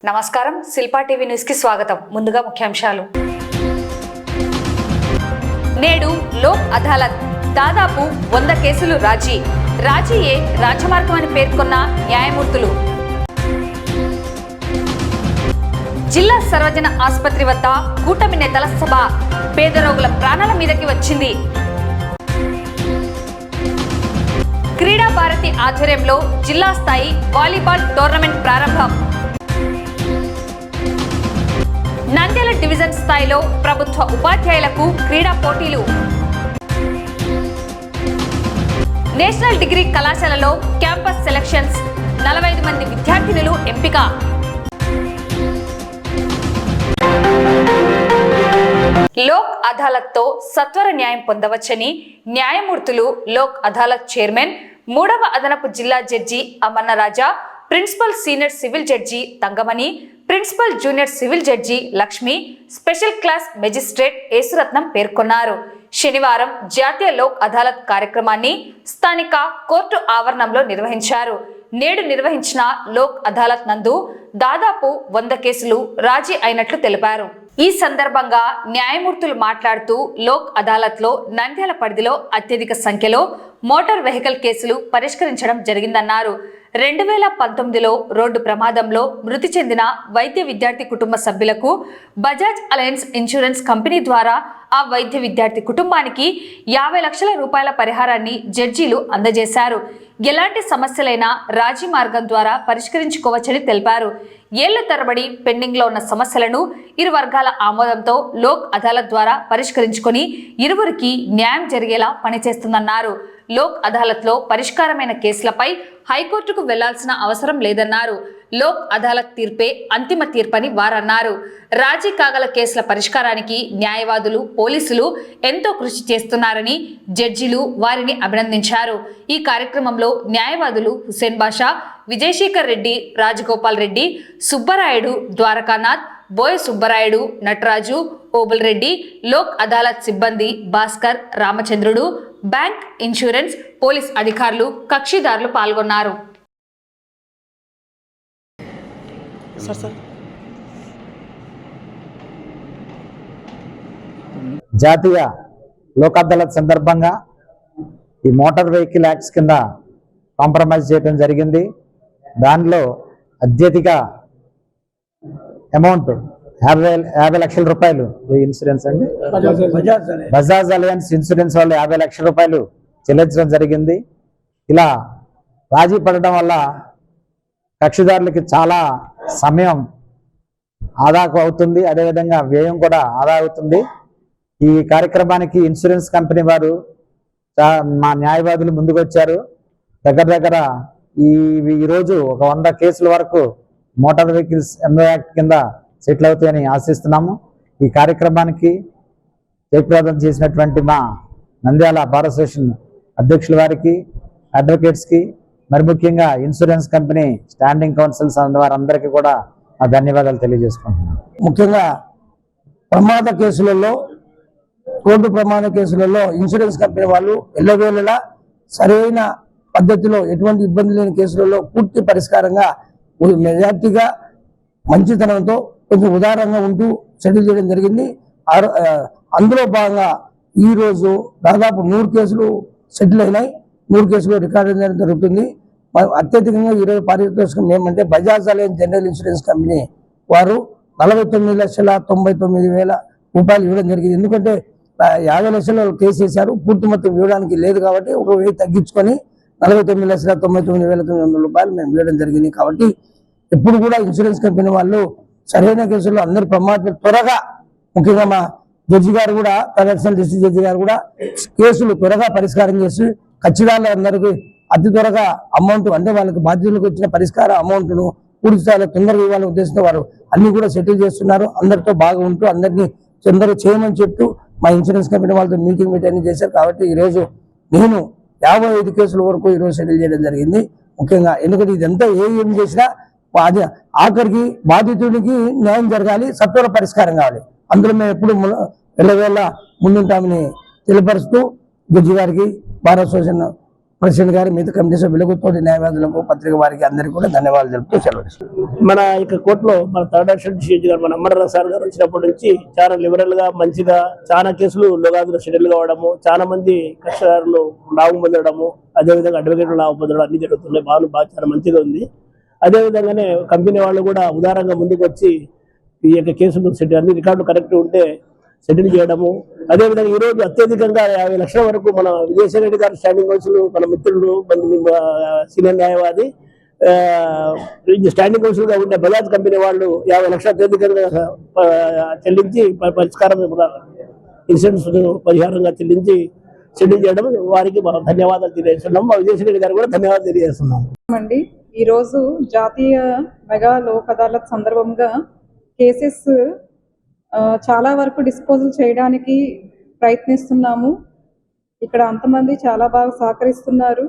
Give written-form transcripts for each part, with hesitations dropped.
నమస్కారం, Shilpa TV news కి స్వాగతం. ముందుగా ముఖ్యాంశాలు. నేడు లోక్ అదాలత్ దాదాపు 100 కేసులు రాజీయే రాజమార్గం అని పేర్కొన్న న్యాయమూర్తులు. జిల్లా సర్వజన ఆసుపత్రి వద్ద కూటమి నేతల సభ. పేద రోగుల ప్రాణాల మీదకి వచ్చింది. క్రీడా భారతి ఆధ్వర్యంలో జిల్లా స్థాయి వాలీబాల్ టోర్నమెంట్ ప్రారంభం. నంద్యాల డివిజన్ స్థాయిలో ప్రభుత్వ ఉపాధ్యాయులకు క్రీడా పోటీలు. నేషనల్ డిగ్రీ కళాశాలలో క్యాంపస్ సెలక్షన్స్. 45 మంది విద్యార్థినులు ఎంపిక. లోక్ అదాలత్తో సత్వర న్యాయం పొందవచ్చని న్యాయమూర్తులు, లోక్ అదాలత్ చైర్మన్, 3వ అదనపు జిల్లా judge Amannaraja, principal senior civil judge Thangamani, principal junior civil judge Lakshmi, special class magistrate Yesuratnam పేర్కొన్నారు. శనివారం జాతీయ లోక్ అదాలత్ కార్యక్రమాన్ని స్థానిక కోర్టు ఆవరణంలో నిర్వహించారు. నేడు నిర్వహించిన లోక్ అదాలత్ నందు దాదాపు 100 కేసులు రాజీ అయినట్లు తెలిపారు. ఈ సందర్భంగా న్యాయమూర్తులు మాట్లాడుతూ లోక్ అదాలత్లో నంద్యాల పరిధిలో అత్యధిక సంఖ్యలో మోటార్ వెహికల్ కేసులు పరిష్కరించడం జరిగిందన్నారు. 2019లో రోడ్డు ప్రమాదంలో మృతి చెందిన వైద్య విద్యార్థి కుటుంబ సభ్యులకు బజాజ్ అలయన్స్ ఇన్సూరెన్స్ కంపెనీ ద్వారా ఆ వైద్య విద్యార్థి కుటుంబానికి 50 లక్షల రూపాయల పరిహారాన్ని జడ్జీలు అందజేశారు. ఎలాంటి సమస్యలైనా రాజీ మార్గం ద్వారా పరిష్కరించుకోవచ్చని తెలిపారు. ఏళ్ల తరబడి పెండింగ్ లో ఉన్న సమస్యలను ఇరు వర్గాల ఆమోదంతో లోక్ అదాలత్ ద్వారా పరిష్కరించుకొని ఇరువురికి న్యాయం జరిగేలా పనిచేస్తుందన్నారు. లోక్ అదాలత్ లో పరిష్కారమైన కేసులపై హైకోర్టుకు వెళ్లాల్సిన అవసరం లేదన్నారు. లోక్ అదాలత్ తీర్పే అంతిమ తీర్పని వారన్నారు. రాజీ కాగల కేసుల పరిష్కారానికి న్యాయవాదులు, పోలీసులు ఎంతో కృషి చేస్తున్నారని జడ్జిలు వారిని అభినందించారు. ఈ కార్యక్రమంలో న్యాయవాదులు హుసేన్ బాషా, విజయశేఖర్ రెడ్డి, రాజగోపాల్ రెడ్డి, సుబ్బరాయుడు, ద్వారకానాథ్, బోయ సుబ్బరాయుడు, నటరాజు, ఓబుల్ రెడ్డి, లోక్ అదాలత్ సిబ్బంది భాస్కర్, రామచంద్రుడు, బ్యాంక్, ఇన్సూరెన్స్, పోలీస్ అధికారులు, కక్షిదారులు పాల్గొన్నారు. జాతీయ లోక్ అదాలత్ సందర్భంగా ఈ మోటార్ వెహికల్ యాక్ట్స్ కింద కాంప్రమైజ్ చేయడం జరిగింది. దానిలో అత్యధిక అమౌంట్ 50 లక్షల రూపాయలు ఇన్సూరెన్స్ అండి, బజాజ్ అలయన్స్ ఇన్సూరెన్స్ వాళ్ళు 50 లక్షల రూపాయలు చెల్లించడం జరిగింది. ఇలా రాజీ పడడం వల్ల కక్షిదారులకి చాలా సమయం ఆదా అవుతుంది, అదేవిధంగా వ్యయం కూడా ఆదా అవుతుంది. ఈ కార్యక్రమానికి ఇన్సూరెన్స్ కంపెనీ వారు మా న్యాయవాదులు ముందుకు వచ్చారు. దగ్గర ఈరోజు ఒక 100 కేసుల వరకు మోటార్ వెహికల్స్ ఎంఓ యాక్ట్ కింద సెటిల్ అవుతాయని ఆశిస్తున్నాము. ఈ కార్యక్రమానికి జయప్రదం చేసినటువంటి మా నంద్యాల బార్ అసోసియేషన్ అధ్యక్షుల వారికి, అడ్వకేట్స్కి, మరి ముఖ్యంగా ఇన్సూరెన్స్ కంపెనీ స్టాండింగ్ కౌన్సిల్స్ వారందరికీ కూడా నా ధన్యవాదాలు తెలియజేసుకుంటున్నాను. ముఖ్యంగా ప్రమాద కేసులలో, రోడ్డు ప్రమాద కేసులలో ఇన్సూరెన్స్ కంపెనీ వాళ్ళు ఎల్లవేళలా సరైన పద్ధతిలో ఎటువంటి ఇబ్బంది లేని కేసులలో పూర్తి పరిష్కారంగా మెజార్టీగా మంచితనంతో కొంచెం ఉదారంగా ఉంటూ సెటిల్ చేయడం జరిగింది. అందులో భాగంగా ఈరోజు దాదాపు 100 కేసులు సెటిల్ అయినాయి. 100 కేసులు రికార్డు చేయడం జరుగుతుంది. అత్యధికంగా ఈరోజు పారితోషికం ఏమంటే Bajaj alliance general insurance company వారు 49,99,000 రూపాయలు ఇవ్వడం జరిగింది. ఎందుకంటే 50 లక్షల కేసు వేశారు, పూర్తి మొత్తం ఇవ్వడానికి లేదు కాబట్టి 1,000 తగ్గించుకొని 49,99,900 రూపాయలు మేము ఇవ్వడం జరిగింది. కాబట్టి ఎప్పుడు కూడా ఇన్సూరెన్స్ కంపెనీ వాళ్ళు సరైన కేసుల్లో అందరి ప్రమాదాలు త్వరగా, ముఖ్యంగా మా జడ్జి గారు కూడా, అడిషనల్ డిస్ట్రిక్ట్ జడ్జి గారు కూడా కేసులు త్వరగా పరిష్కారం చేసి ఖచ్చితంగా అతి త్వరగా అమౌంట్, అంటే వాళ్ళకి బాధ్యతలకు వచ్చిన పరిష్కార అమౌంట్ను పూర్తి స్థాయిలో తొందరగా ఇవ్వాలనే ఉద్దేశంతో వారు అన్ని కూడా సెటిల్ చేస్తున్నారు. అందరితో బాగా ఉంటూ అందరినీ తొందరగా చేయమని చెప్తూ మా ఇన్సూరెన్స్ కంపెనీ వాళ్ళతో మీటింగ్ అన్ని చేశారు. కాబట్టి ఈరోజు నేను 55 కేసుల వరకు ఈరోజు సెటిల్ చేయడం జరిగింది. ముఖ్యంగా ఎందుకంటే ఇదంతా ఏం చేసినా అది ఆఖరికి బాధితుడికి న్యాయం జరగాలి, సత్వర పరిష్కారం కావాలి. అందులో మేము ఎప్పుడు ఎల్లవేళ ముందుంటామని తెలియపరుస్తూ జడ్జి గారికి, బార్ అసోసియేషన్ ప్రెసిడెంట్ గారు మిగతా కమిటీ సభ్యులకు తోటి న్యాయవాదులకు పత్రిక వారికి అందరికీ కూడా ధన్యవాదాలు తెలుపుతూ సెలవు. మన ఇక కోర్టులో మన థర్డ్ అసిస్టెంట్ జడ్జి గారు మన అమర్నాథ్ సార్ గారు వచ్చినప్పటి నుంచి చాలా లిబరల్ గా మంచిగా చాలా కేసులు లోగాదులు సెటిల్ కావడము, చాలా మంది కక్షదారులు లాభం పొందడము, అదేవిధంగా అడ్వకేట్లు లాభం పొందడం అన్ని జరుగుతున్నాయి. బాగా చాలా మంచిగా ఉంది. అదేవిధంగానే కంపెనీ వాళ్ళు కూడా ఉదారంగా ముందుకు వచ్చి ఈ యొక్క కేసులు అన్ని రికార్డులు కరెక్ట్ ఉంటే సెటిల్ చేయడము. అదేవిధంగా ఈ రోజు అత్యధికంగా 50 లక్షల వరకు మన విజయసాయి రెడ్డి గారు స్టాండింగ్ కౌన్సిల్ మన మిత్రుడు సీనియర్ న్యాయవాది స్టాండింగ్ కౌన్సిల్ గా ఉండే బజాజ్ కంపెనీ వాళ్ళు 50 లక్షల అత్యధికంగా చెల్లించి పరిష్కారం ఇన్సూరెన్స్ పరిహారంగా చెల్లించి సెటిల్ చేయడం వారికి ధన్యవాదాలు తెలియజేస్తున్నాం. మా విజయసాయి రెడ్డి గారు కూడా ధన్యవాదాలు తెలియజేస్తున్నాం. ఈ రోజు జాతీయ మెగా లోక్ అదాలత్ సందర్భంగా కేసెస్ చాలా వరకు డిస్పోజల్ చేయడానికి ప్రయత్నిస్తున్నాము. ఇక్కడ అంతమంది చాలా బాగా సహకరిస్తున్నారు.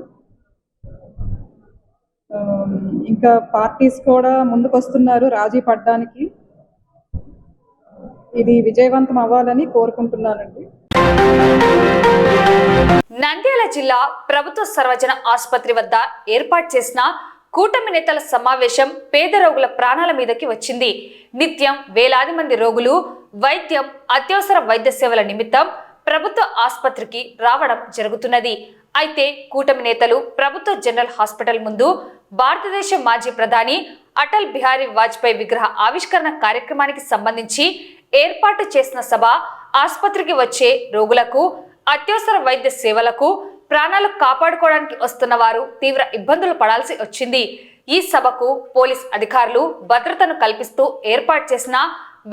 ఇంకా పార్టీస్ కూడా ముందుకు వస్తున్నారు రాజీ పడడానికి. ఇది విజయవంతం అవ్వాలని కోరుకుంటున్నానండి. నంద్యాల జిల్లా ప్రభుత్వ సర్వజన ఆసుపత్రి వద్ద ఏర్పాటు చేసిన కూటమి నేతల సమావేశం పేద రోగుల ప్రాణాల మీదకి వచ్చింది. నిత్యం వేలాది మంది రోగులు వైద్యం, అత్యవసర వైద్య సేవల నిమిత్తం ప్రభుత్వ ఆసుపత్రికి రావడం జరుగుతున్నది. అయితే కూటమి నేతలు ప్రభుత్వ జనరల్ హాస్పిటల్ ముందు భారతదేశ మాజీ ప్రధాని అటల్ బిహారీ వాజ్పేయి విగ్రహ ఆవిష్కరణ కార్యక్రమానికి సంబంధించి ఏర్పాటు చేసిన సభ ఆసుపత్రికి వచ్చే రోగులకు, అత్యవసర వైద్య సేవలకు, ప్రాణాలు కాపాడుకోవడానికి వస్తున్న వారు తీవ్ర ఇబ్బందులు పడాల్సి వచ్చింది. ఈ సభకు పోలీస్ అధికారులు భద్రతను కల్పిస్తూ ఏర్పాటు చేసిన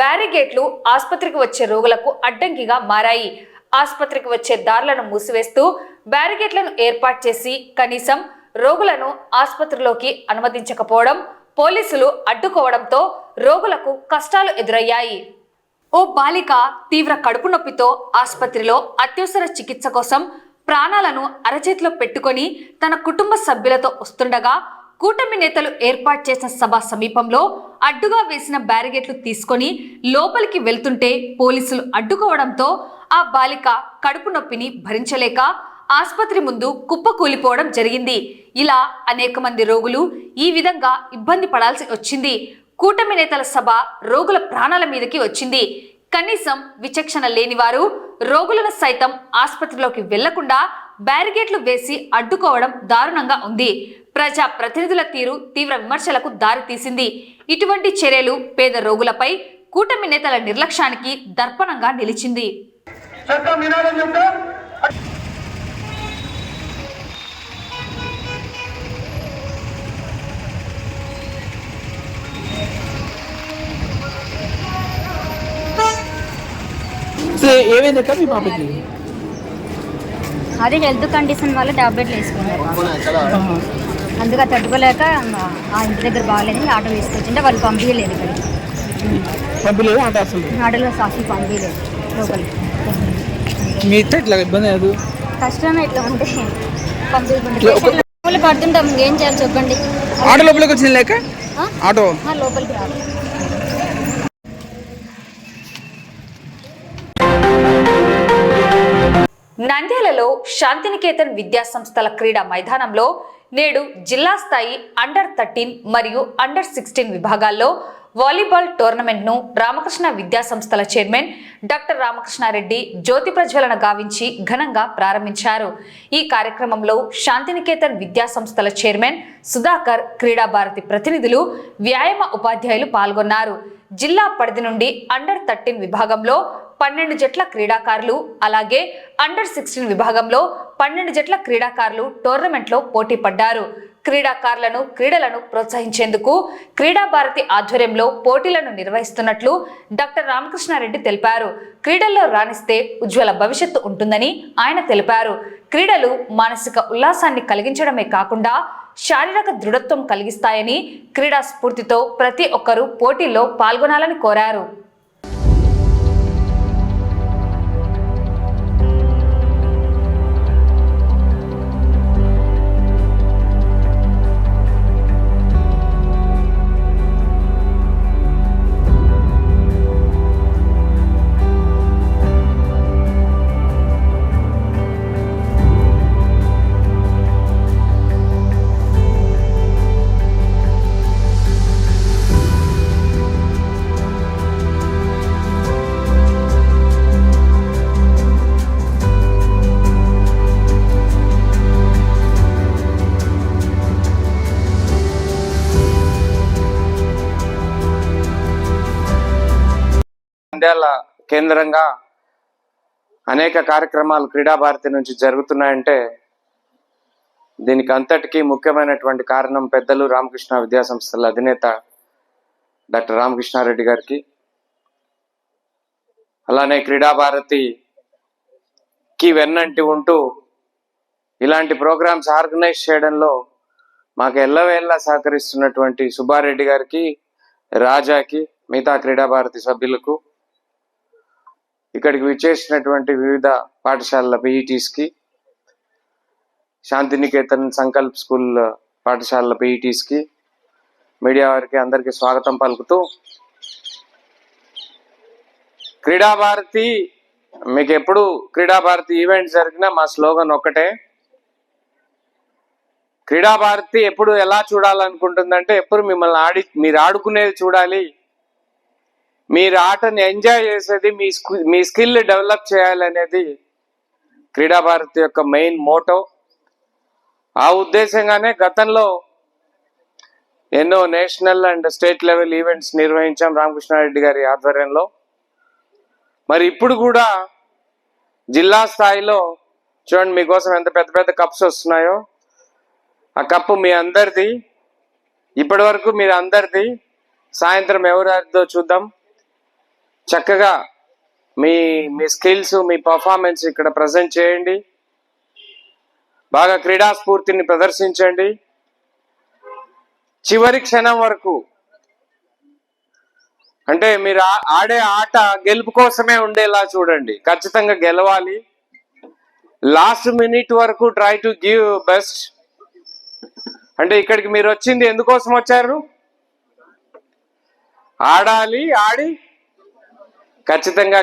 బ్యారిగేట్లు ఆసుపత్రికి వచ్చే రోగులకు అడ్డంకిగా మారాయి. ఆసుపత్రికి వచ్చే దారులను మూసివేస్తూ బ్యారిగేట్లను ఏర్పాటు చేసి కనీసం రోగులను ఆసుపత్రిలోకి అనుమతించకపోవడం, పోలీసులు అడ్డుకోవడంతో రోగులకు కష్టాలు ఎదురయ్యాయి. ఓ బాలిక తీవ్ర కడుపు నొప్పితో ఆసుపత్రిలో అత్యవసర చికిత్స కోసం ప్రాణాలను అరచేతిలో పెట్టుకొని తన కుటుంబ సభ్యులతో వస్తుండగా కూటమి నేతలు ఏర్పాటు చేసిన సభ సమీపంలో అడ్డుగా వేసిన బ్యారిగేట్లు తీసుకొని లోపలికి వెళ్తుంటే పోలీసులు అడ్డుకోవడంతో ఆ బాలిక కడుపు నొప్పిని భరించలేక ఆసుపత్రి ముందు కుప్పకూలిపోవడం జరిగింది. ఇలా అనేక మంది రోగులు ఈ విధంగా ఇబ్బంది పడాల్సి వచ్చింది. కూటమి నేతల సభ రోగుల ప్రాణాల మీదకి వచ్చింది. కనీసం విచక్షణ లేని వారు రోగులను సైతం ఆసుపత్రిలోకి వెళ్లకుండా బ్యారిగేట్లు వేసి అడ్డుకోవడం దారుణంగా ఉంది. ప్రజా ప్రతినిధుల తీరు తీవ్ర విమర్శలకు దారితీసింది. ఇటువంటి చర్యలు పేద రోగులపై కూటమి నేతల నిర్లక్ష్యానికి దర్పణంగా నిలిచింది. ఏమైందక్క మీ పాపకి? అది హెల్త్ కండిషన్ వల్ల టాబ్లెట్లు వేసుకున్నారు. అందుకే తట్టుకోలేక ఆ ఇంటి దగ్గర బాగాలేదని ఆటో వేసుకొచ్చింటే వాళ్ళు పంపించలేదు. ఇక్కడికి పంపించలేదు ఆటో, అసలు ఆటోలో అసలు పంపించలేదు లోపలికి. మీ ఇట్లా ఇబ్బంది లేదు, కష్టమే ఇట్లా ఉంటే పంపించకుండా పడుతుంటాం. ఏం చేయాలి చెప్పండి. ఆటో లోపలికి వచ్చింది లేక ఆటో లోపలికి రాదు. నంద్యాలలో శాంతినికేతన్ విద్యా సంస్థల క్రీడా మైదానంలో నేడు జిల్లా స్థాయి అండర్-13 మరియు అండర్-16 విభాగాల్లో వాలీబాల్ టోర్నమెంట్ను రామకృష్ణ విద్యా సంస్థల చైర్మన్ డాక్టర్ రామకృష్ణారెడ్డి జ్యోతి ప్రజ్వలన గావించి ఘనంగా ప్రారంభించారు. ఈ కార్యక్రమంలో శాంతినికేతన్ విద్యా సంస్థల చైర్మన్ సుధాకర్, క్రీడా భారతి ప్రతినిధులు, వ్యాయామ ఉపాధ్యాయులు పాల్గొన్నారు. జిల్లా పరిధి నుండి అండర్-13 విభాగంలో 12 జట్ల క్రీడాకారులు, అలాగే అండర్-16 విభాగంలో 12 జట్ల క్రీడాకారులు టోర్నమెంట్లో పోటీ పడ్డారు. క్రీడలను ప్రోత్సహించేందుకు క్రీడా భారతి ఆధ్వర్యంలో పోటీలను నిర్వహిస్తున్నట్లు డాక్టర్ రామకృష్ణారెడ్డి తెలిపారు. క్రీడల్లో రాణిస్తే ఉజ్వల భవిష్యత్తు ఉంటుందని ఆయన తెలిపారు. క్రీడలు మానసిక ఉల్లాసాన్ని కలిగించడమే కాకుండా శారీరక దృఢత్వం కలిగిస్తాయని, క్రీడా స్ఫూర్తితో ప్రతి ఒక్కరూ పోటీల్లో పాల్గొనాలని కోరారు. నంద్యాల కేంద్రంగా అనేక కార్యక్రమాలు క్రీడా భారతి నుంచి జరుగుతున్నాయంటే దీనికి అంతటికీ ముఖ్యమైనటువంటి కారణం పెద్దలు రామకృష్ణ విద్యా సంస్థల అధినేత డాక్టర్ రామకృష్ణారెడ్డి గారికి, అలానే క్రీడా భారతికి వెన్నంటి ఉంటూ ఇలాంటి ప్రోగ్రామ్స్ ఆర్గనైజ్ చేయడంలో మాకు ఎల్లవేళ్ళ సహకరిస్తున్నటువంటి సుబ్బారెడ్డి గారికి, రాజాకి, మిగతా క్రీడా భారతి సభ్యులకు, ఇక్కడికి విచ్చేసినటువంటి వివిధ పాఠశాలల పీఈటీస్కి, శాంతినికేతన్ సంకల్ప్ స్కూల్ పాఠశాలల పీఈటీస్కి, మీడియా వారికి అందరికీ స్వాగతం పలుకుతూ, క్రీడా భారతి మీకు ఎప్పుడు క్రీడా భారతి ఈవెంట్ జరిగినా మా స్లోగన్ ఒక్కటే, క్రీడా భారతి ఎప్పుడు ఎలా చూడాలనుకుంటుందంటే ఎప్పుడు మిమ్మల్ని మీరు ఆడుకునేది చూడాలి, మీరు ఆటని ఎంజాయ్ చేసేది, మీ స్కిల్ డెవలప్ చేయాలనేది క్రీడా భారతి యొక్క మెయిన్ మోటో. ఆ ఉద్దేశంగానే గతంలో ఎన్నో national and state level events నిర్వహించాం Ramakrishna Reddy గారి ఆధ్వర్యంలో. మరి ఇప్పుడు కూడా జిల్లా స్థాయిలో చూడండి, మీకోసం ఎంత పెద్ద పెద్ద కప్స్ వస్తున్నాయో. ఆ కప్పు మీ అందరిది, ఇప్పటి వరకు మీరు అందరిది. సాయంత్రం ఎవరిదో చూద్దాం. చక్కగా మీ స్కిల్స్, మీ పర్ఫార్మెన్స్ ఇక్కడ ప్రజెంట్ చేయండి, బాగా క్రీడా స్ఫూర్తిని ప్రదర్శించండి. చివరి క్షణం వరకు అంటే మీరు ఆడే ఆట గెలుపు కోసమే ఉండేలా చూడండి. ఖచ్చితంగా గెలవాలి. లాస్ట్ మినిట్ వరకు ట్రై టు గివ్ బెస్ట్. అంటే ఇక్కడికి మీరు వచ్చింది ఎందుకోసం వచ్చారు? ఆడాలి, ఆడి ఖచ్చితంగా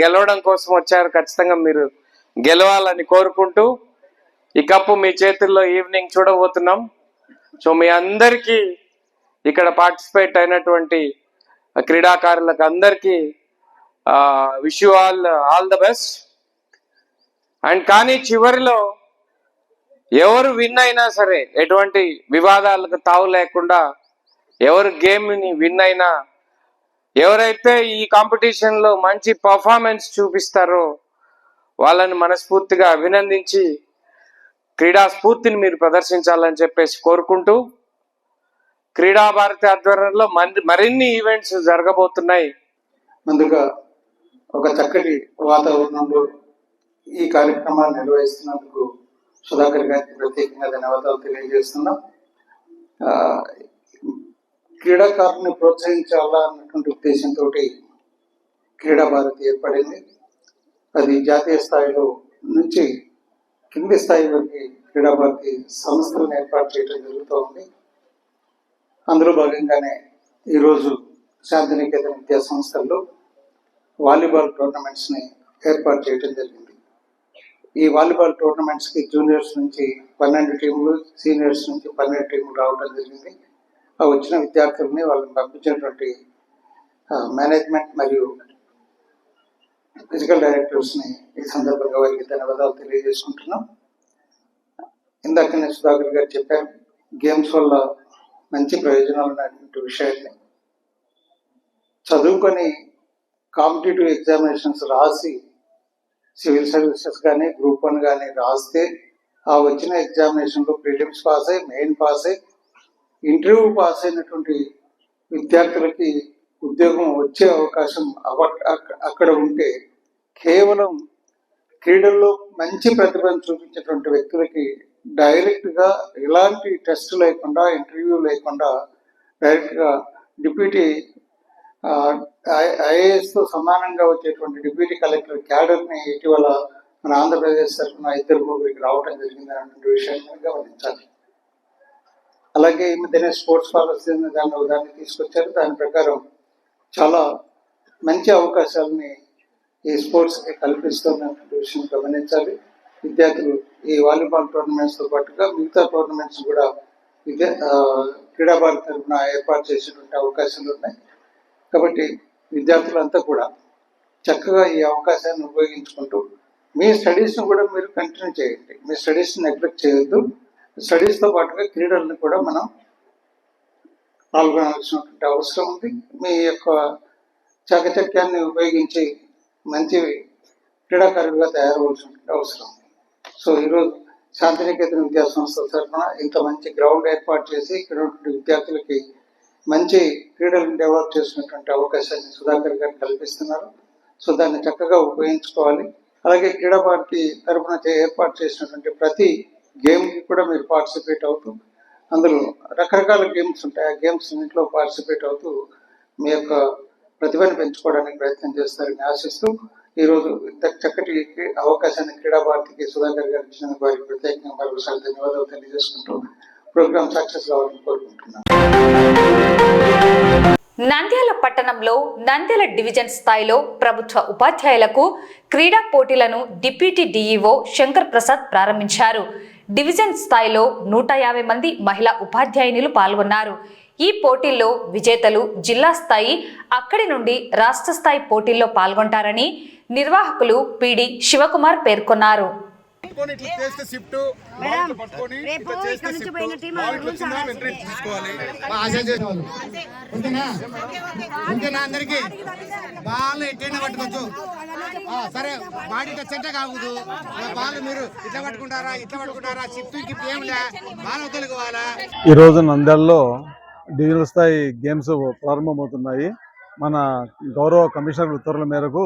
గెలవడం కోసం వచ్చారు. ఖచ్చితంగా మీరు గెలవాలని కోరుకుంటూ ఈ కప్పు మీ చేతుల్లో ఈవినింగ్ చూడబోతున్నాం. సో మీ అందరికీ ఇక్కడ పార్టిసిపేట్ అయినటువంటి క్రీడాకారులకు అందరికీ wish you all the best. And కానీ చివరిలో ఎవరు విన్ అయినా సరే, ఎటువంటి వివాదాలకు తావు లేకుండా ఎవరు గేమ్ని విన్ అయినా, ఎవరైతే ఈ కాంపిటీషన్లో మంచి పర్ఫార్మెన్స్ చూపిస్తారో వాళ్ళని మనస్ఫూర్తిగా అభినందించి క్రీడా స్ఫూర్తిని మీరు ప్రదర్శించాలని చెప్పేసి కోరుకుంటూ, క్రీడా భారతి ఆధ్వర్యంలో మరిన్ని ఈవెంట్స్ జరగబోతున్నాయి. ముందుగా ఒక చక్కటి వాతావరణంలో ఈ కార్యక్రమాన్ని నిర్వహిస్తున్నందుకు సుధాకర్ గారికి ప్రత్యేకంగా ధన్యవాదాలు తెలియజేస్తున్నాం. క్రీడాకారుని ప్రోత్సహించాలా అన్నటువంటి ఉద్దేశంతో క్రీడా భారతి ఏర్పడింది. అది జాతీయ స్థాయిలో నుంచి కింది స్థాయి వరకు క్రీడా భారతి సంస్థలను ఏర్పాటు చేయడం జరుగుతూ ఉంది. అందులో భాగంగానే ఈరోజు శాంతినికేతన్ విద్యా సంస్థల్లో వాలీబాల్ టోర్నమెంట్స్ని ఏర్పాటు చేయడం జరిగింది. ఈ వాలీబాల్ టోర్నమెంట్స్కి జూనియర్స్ నుంచి 12 టీములు, సీనియర్స్ నుంచి 12 టీములు రావడం జరిగింది. ఆ వచ్చిన విద్యార్థులని వాళ్ళని పంపించినటువంటి మేనేజ్మెంట్ మరియు ఫిజికల్ డైరెక్టర్స్ని ఈ సందర్భంగా వారికి ధన్యవాదాలు తెలియజేసుకుంటున్నాం. ఇందాకనే సుధాకర్ గారు చెప్పారు, గేమ్స్ వల్ల మంచి ప్రయోజనాలు ఉన్నటువంటి విషయాన్ని. చదువుకొని కాంపిటేటివ్ ఎగ్జామినేషన్స్ రాసి సివిల్ సర్వీసెస్ కానీ గ్రూప్ 1 కానీ రాస్తే ఆ వచ్చిన ఎగ్జామినేషన్లో ప్రిలిమ్స్ పాస్ అయ్యి, మెయిన్ పాస్ అయ్యి, ఇంటర్వ్యూ పాస్ అయినటువంటి విద్యార్థులకి ఉద్యోగం వచ్చే అవకాశం అక్కడ ఉంటే, కేవలం క్రీడల్లో మంచి ప్రతిభను చూపించేటువంటి వ్యక్తులకి డైరెక్ట్గా ఎలాంటి టెస్ట్ లేకుండా, ఇంటర్వ్యూ లేకుండా డైరెక్ట్గా డిప్యూటీ ఐఏఎస్తో సమానంగా వచ్చేటువంటి డిప్యూటీ కలెక్టర్ క్యాడర్ని ఇటీవల మన ఆంధ్రప్రదేశ్ తరఫున 2-3 రావడం జరిగింది అన్నటువంటి విషయాన్ని గమనించాలి. అలాగే ఈ మధ్యనే స్పోర్ట్స్ పాలసీ దాన్ని తీసుకొచ్చారు. దాని ప్రకారం చాలా మంచి అవకాశాలని ఈ స్పోర్ట్స్కి కల్పిస్తున్నటువంటి విషయం గమనించాలి. విద్యార్థులు ఈ వాలీబాల్ టోర్నమెంట్స్తో పాటుగా మిగతా టోర్నమెంట్స్ కూడా క్రీడా భారతి తరఫున ఏర్పాటు చేసేటువంటి అవకాశాలు ఉన్నాయి. కాబట్టి విద్యార్థులంతా కూడా చక్కగా ఈ అవకాశాన్ని ఉపయోగించుకుంటూ మీ స్టడీస్ని కూడా మీరు కంటిన్యూ చేయండి. మీ స్టడీస్ని నెగ్లెక్ట్ చేయొద్దు. స్టడీస్తో పాటుగా క్రీడలను కూడా మనం పాల్గొనాల్సినటువంటి అవసరం ఉంది. మీ యొక్క చాకచక్యాన్ని ఉపయోగించి మంచి క్రీడాకారులుగా తయారవలసిన అవసరం. సో ఈరోజు శాంతినికేతన్ విద్యా సంస్థ తరఫున ఇంత మంచి గ్రౌండ్ ఏర్పాటు చేసి ఇక్కడ విద్యార్థులకి మంచి క్రీడలను డెవలప్ చేసినటువంటి అవకాశాన్ని సుధాకర్ గారు కల్పిస్తున్నారు. సో దాన్ని చక్కగా ఉపయోగించుకోవాలి. అలాగే క్రీడా భారతి తరఫున ఏర్పాటు చేసినటువంటి ప్రతి గేమ్కి కూడా మీరు పార్టిసిపేట్ అవుతూ, అందులో రకరకాల గేమ్స్ ఉంటాయి, ఆ గేమ్స్ అన్నింటిలో పార్టిసిపేట్ అవుతూ మీ యొక్క ప్రతిభను పెంచుకోవడానికి ప్రయత్నం చేస్తారని ఆశిస్తూ ఈరోజు ఇంత చక్కటి అవకాశాన్ని క్రీడా భారతికి సుధాకర్ గారు ఇచ్చినందుకు వారికి ప్రత్యేకంగా మరొకసారి ధన్యవాదాలు తెలియజేసుకుంటూ ప్రోగ్రామ్ సక్సెస్ కావాలని కోరుకుంటున్నాను. నంద్యాల పట్టణంలో నంద్యాల డివిజన్ స్థాయిలో ప్రభుత్వ ఉపాధ్యాయులకు క్రీడా పోటీలను డిప్యూటీ డీఈఓ శంకర్ ప్రసాద్ ప్రారంభించారు. డివిజన్ స్థాయిలో 150 మంది మహిళా ఉపాధ్యాయునులు పాల్గొన్నారు. ఈ పోటీల్లో విజేతలు జిల్లా స్థాయి, అక్కడి నుండి రాష్ట్ర స్థాయి పోటీల్లో పాల్గొంటారని నిర్వాహకులు పిడి శివకుమార్ పేర్కొన్నారు. అందరికి బాల్ ఎట్టైనా పట్టుకోవచ్చు. సరే బాడీ టచ్ అంటే కాకూడదు. బాల్ మీరు ఇట్లా పట్టుకుంటారా షిఫ్ట్ గిఫ్ట్ ఏం లే, బాల్ తొలగిపోవాలా. ఈ రోజు నంద్యాలలో డివిజనల్ స్థాయి గేమ్స్ ప్రారంభమవుతున్నాయి. మన గౌరవ కమిషనర్ ఉత్తర్వుల మేరకు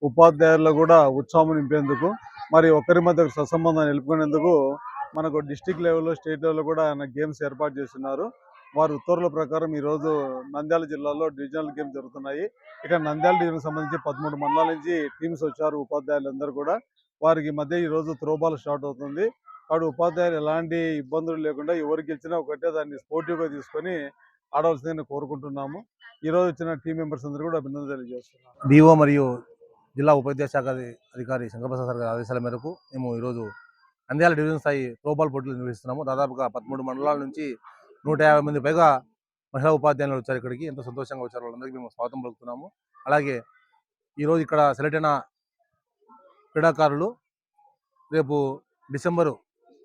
ఉపాధ్యాయుల్లో కూడా ఉత్సాహం నింపేందుకు, మరి ఒకరి మధ్య సత్సంబంధాన్ని నిలుపుకునేందుకు మనకు డిస్టిక్ లెవెల్లో, స్టేట్ లెవెల్లో కూడా గేమ్స్ ఏర్పాటు చేస్తున్నారు. వారి ఉత్తర్వుల ప్రకారం ఈరోజు నంద్యాల జిల్లాలో డివిజనల్ గేమ్స్ జరుగుతున్నాయి. ఇక్కడ నంద్యాల డివిజన్కి సంబంధించి 13 మండలాల నుంచి టీమ్స్ వచ్చారు. ఉపాధ్యాయులందరూ కూడా వారికి మధ్య ఈరోజు త్రోబాల్ స్టార్ట్ అవుతుంది. కాబట్టి ఉపాధ్యాయులు ఎలాంటి ఇబ్బందులు లేకుండా ఎవరు గెలిచినా ఒకటే దాన్ని స్పోర్టివ్గా తీసుకొని ఆడవలసిందని కోరుకుంటున్నాము. ఈరోజు వచ్చిన టీం మెంబర్స్ అందరూ కూడా అభినందనలు తెలియజేస్తున్నాము. డిఓ మరియు జిల్లా ఉపాధ్యాయ శాఖ అధికారి శంకరప్రసాద్ గారి ఆదేశాల మేరకు మేము ఈరోజు నంద్యాల డివిజన్ స్థాయి త్రోబాల్ పోటీలు నిర్వహిస్తున్నాము. దాదాపుగా 13 మండలాల నుంచి 150 మంది పైగా మహిళా ఉపాధ్యాయులు వచ్చారు. ఇక్కడికి ఎంతో సంతోషంగా వచ్చారు. వాళ్ళందరికీ మేము స్వాగతం పలుకుతున్నాము. అలాగే ఈరోజు ఇక్కడ సెలెక్ట్ అయిన క్రీడాకారులు రేపు డిసెంబర్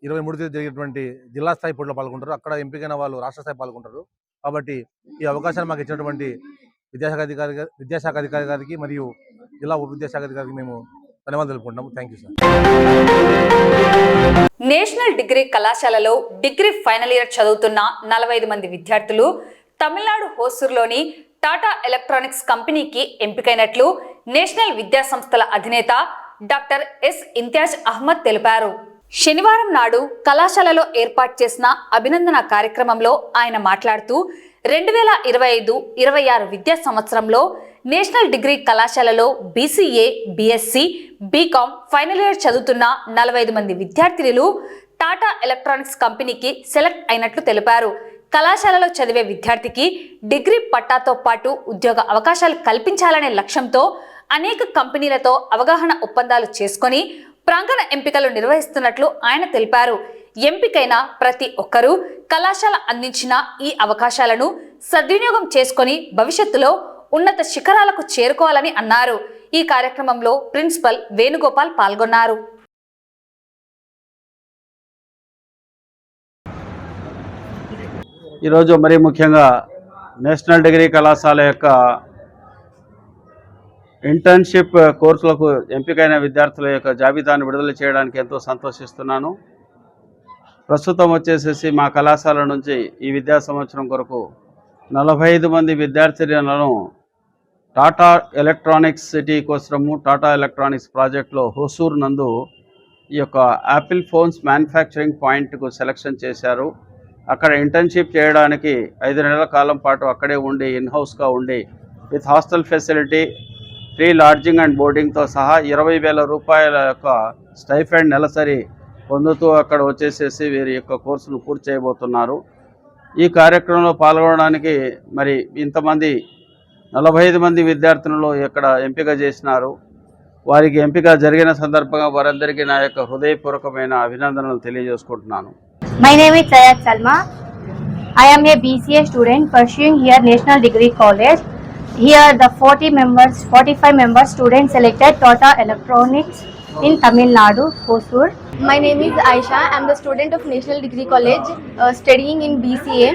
23 తేదీ జరిగేటువంటి జిల్లా స్థాయి పోటీలో పాల్గొంటారు. అక్కడ ఎంపికైన వాళ్ళు రాష్ట్ర స్థాయి పాల్గొంటారు. కాబట్టి ఈ అవకాశాన్ని మాకు ఇచ్చినటువంటి విద్యాశాఖ అధికారి గారికి మరియు జిల్లా ఉప విద్యాశాఖ అధికారికి మేము ధన్యవాదాలు తెలుపుకుంటాము. Thank you sir. National degree కళాశాలలో డిగ్రీ ఫైనల్ ఇయర్ చదువుతున్న 45 మంది విద్యార్థులు తమిళనాడు హోసూరులోని టాటా ఎలక్ట్రానిక్స్ కంపెనీకి ఎంపికైనట్లు నేషనల్ విద్యా సంస్థల అధినేత డాక్టర్ ఎస్ ఇంతియాజ్ అహ్మద్ తెలిపారు. శనివారం నాడు కళాశాలలో ఏర్పాటు చేసిన అభినందన కార్యక్రమంలో ఆయన మాట్లాడుతూ 2025-26 విద్యా సంవత్సరంలో నేషనల్ డిగ్రీ కళాశాలలో BCA, BSc, BCom final year చదువుతున్న 45 మంది విద్యార్థినులు టాటా ఎలక్ట్రానిక్స్ కంపెనీకి సెలెక్ట్ అయినట్లు తెలిపారు. కళాశాలలో చదివే విద్యార్థికి డిగ్రీ పట్టాతో పాటు ఉద్యోగ అవకాశాలు కల్పించాలనే లక్ష్యంతో అనేక కంపెనీలతో అవగాహన ఒప్పందాలు చేసుకొని ప్రాంగణ ఎంపికలు నిర్వహిస్తున్నట్లు ఆయన తెలిపారు. ఎంపికైన ప్రతి ఒక్కరూ కళాశాల అందించిన ఈ అవకాశాలను సద్వినియోగం చేసుకొని భవిష్యత్తులో ఉన్నత శిఖరాలకు చేరుకోవాలని అన్నారు. ఈ కార్యక్రమంలో ప్రిన్సిపల్ వేణుగోపాల్ పాల్గొన్నారు. ఈరోజు మరీ ముఖ్యంగా నేషనల్ డిగ్రీ కళాశాల యొక్క ఇంటర్న్షిప్ కోర్సులకు ఎంపికైన విద్యార్థుల యొక్క జాబితాను విడుదల చేయడానికి ఎంతో సంతోషిస్తున్నాను. ప్రస్తుతం వచ్చేసేసి మా కళాశాల నుంచి ఈ విద్యా సంవత్సరం కొరకు 45 మంది విద్యార్థులను టాటా ఎలక్ట్రానిక్స్ సిటీ కోసము టాటా ఎలక్ట్రానిక్స్ ప్రాజెక్ట్లో హోసూర్ నందు ఈ యొక్క యాపిల్ ఫోన్స్ మ్యానుఫ్యాక్చరింగ్ పాయింట్కు సెలక్షన్ చేశారు. అక్కడ ఇంటర్న్షిప్ చేయడానికి 5 నెలల కాలం పాటు అక్కడే ఉండి ఇన్హౌస్గా ఉండి with hostel facility, free lodging and బోర్డింగ్తో సహా 20,000 రూపాయల యొక్క స్టైఫండ్ నెలసరి పొందుతూ అక్కడ వచ్చేసేసి వీరి యొక్క కోర్సును పూర్తి చేయబోతున్నారు. ఈ కార్యక్రమంలో పాల్గొనడానికి మరి ఇంతమంది 45 మంది విద్యార్థులను ఇక్కడ ఎంపిక చేసినారు. వారికి ఎంపిక జరిగిన సందర్భంగా వారందరికీ నా యొక్క హృదయపూర్వకమైన అభినందనలు తెలియజేసుకుంటున్నాను. My name is Sayed Salma. I am a BCA student pursuing here National Degree College. Here the 45 members students selected Tata Electronics in Tamil Nadu, Hosur. My name is Aisha. I am the student of National Degree College studying in BCA.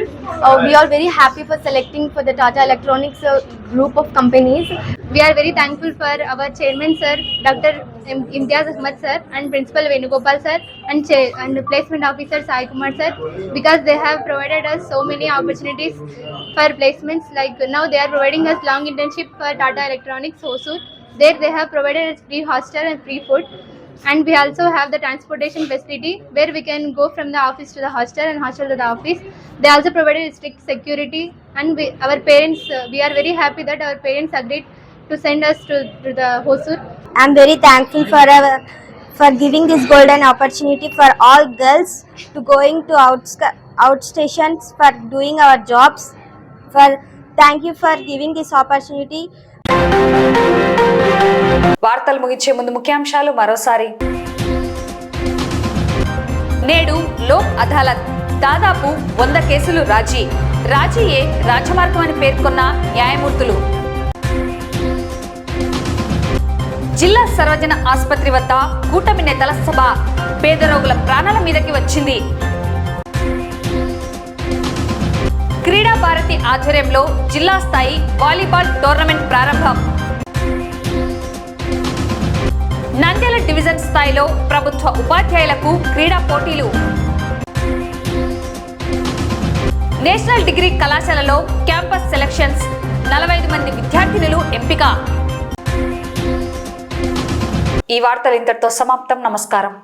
We are very happy for selecting for the Tata Electronics group of companies. We are very thankful for our chairman sir, Dr. Imtiaz Ahmad sir, and Principal Venugopal sir, and placement officer Sai Kumar sir, because they have provided us so many opportunities for placements. Like now they are providing us long internship for Tata Electronics Hosur. There they have provided us free hostel and free food. And we also have the transportation facility where we can go from the office to the hostel and hostel to the office. They also provided strict security, and our parents, we are very happy that our parents agreed to send us to the Hosur. I am very thankful for giving this golden opportunity for all girls to going to outstations for doing our jobs. Thank you for giving this opportunity. వార్తలు ముగించే ముందు ముఖ్యాంశాలు మరోసారి. నేడు లోక్ అదాలత్ దాదాపు 100 కేసులు రాజీయే రాజమార్గం అని పేర్కొన్న న్యాయమూర్తులు. జిల్లా సర్వజన ఆసుపత్రి వద్ద కూటమి నేతల సభ, పేద రోగుల ప్రాణాల మీదకి వచ్చింది. క్రీడా భారతి ఆధ్వర్యంలో జిల్లా స్థాయి వాలీబాల్ టోర్నమెంట్ ప్రారంభం. నంద్యాల డివిజన్ స్థాయిలో ప్రభుత్వ ఉపాధ్యాయులకు క్రీడా పోటీలు. నేషనల్ డిగ్రీ కళాశాలలో క్యాంపస్ సెలక్షన్స్, 45 మంది విద్యార్థినులు ఎంపిక. ఈ వార్తలు ఇంతటితో సమాప్తం. నమస్కారం.